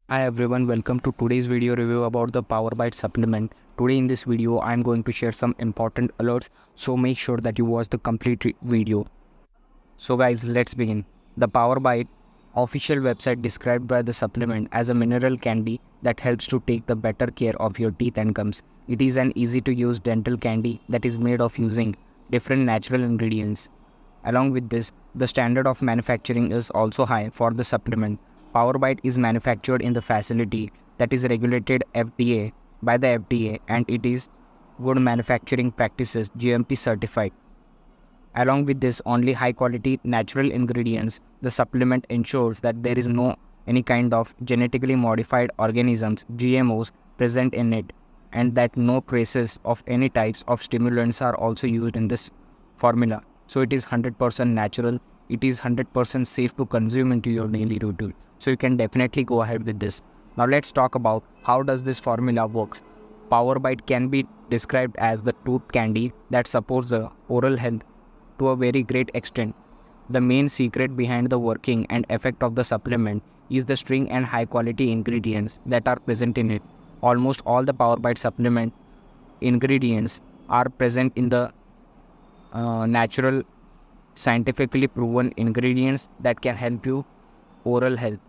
Hi everyone, welcome to today's video review about the PowerBite supplement. Today in this video, I am going to share some important alerts, so make sure that you watch the complete video. So guys, let's begin. The PowerBite official website described by the supplement as a mineral candy that helps to take the better care of your teeth and gums. It is an easy to use dental candy that is made of using different natural ingredients. Along with this, the standard of manufacturing is also high for the supplement. PowerBite is manufactured in the facility that is regulated FDA by the FDA, and it is good manufacturing practices GMP certified. Along with this, only high quality natural ingredients. The supplement ensures that there is no any kind of genetically modified organisms GMOs present in it, and that no traces of any types of stimulants are also used in this formula. So it is 100% natural. It is 100% safe to consume into your daily routine. So you can definitely go ahead with this. Now let's talk about how does this formula works. PowerBite can be described as the tooth candy that supports the oral health to a very great extent. The main secret behind the working and effect of the supplement is the string and high quality ingredients that are present in it. Almost all the PowerBite supplement ingredients are present in the natural, scientifically proven ingredients that can help you oral health.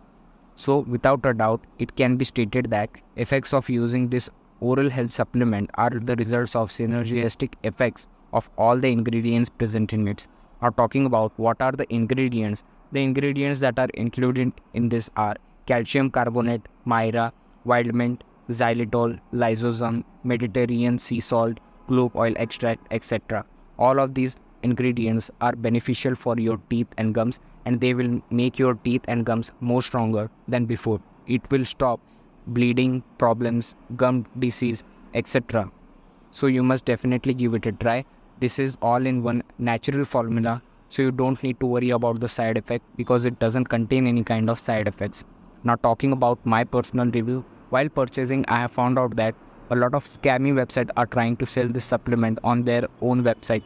So without a doubt, it can be stated that effects of using this oral health supplement are the results of synergistic effects of all the ingredients present in it. Now talking about what are the ingredients that are included in this are calcium carbonate, myra, wild mint, xylitol, lysosome, Mediterranean sea salt, clove oil extract, etc. All of these ingredients are beneficial for your teeth and gums, and they will make your teeth and gums more stronger than before. It will stop bleeding problems, gum disease, etc. So you must definitely give it a try. This is all in one natural formula, so you don't need to worry about the side effect because it doesn't contain any kind of side effects. Now talking about my personal review, while purchasing I have found out that a lot of scammy websites are trying to sell this supplement on their own website.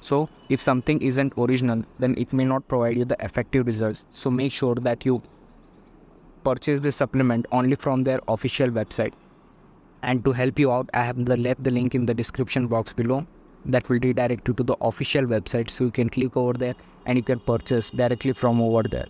So if something isn't original, then it may not provide you the effective results. So make sure that you purchase this supplement only from their official website. And to help you out, I have left the link in the description box below that will redirect you to the official website, so you can click over there and you can purchase directly from over there.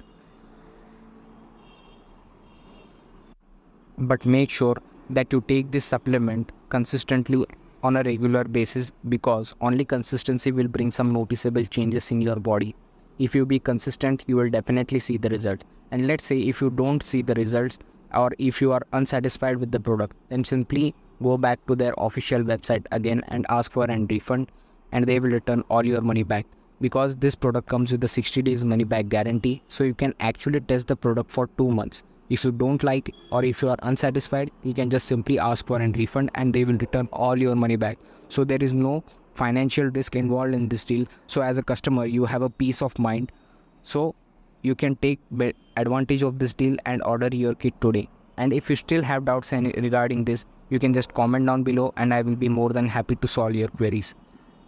But make sure that you take this supplement consistently on a regular basis, because only consistency will bring some noticeable changes in your body. If you be consistent, you will definitely see the result. And let's say if you don't see the results, or if you are unsatisfied with the product, then simply go back to their official website again and ask for a refund, and they will return all your money back, because this product comes with a 60 days money back guarantee. So you can actually test the product for 2 months. If you don't like or if you are unsatisfied, you can just simply ask for a refund and they will return all your money back. So there is no financial risk involved in this deal. So as a customer, you have a peace of mind. So you can take advantage of this deal and order your kit today. And if you still have doubts regarding this, you can just comment down below and I will be more than happy to solve your queries.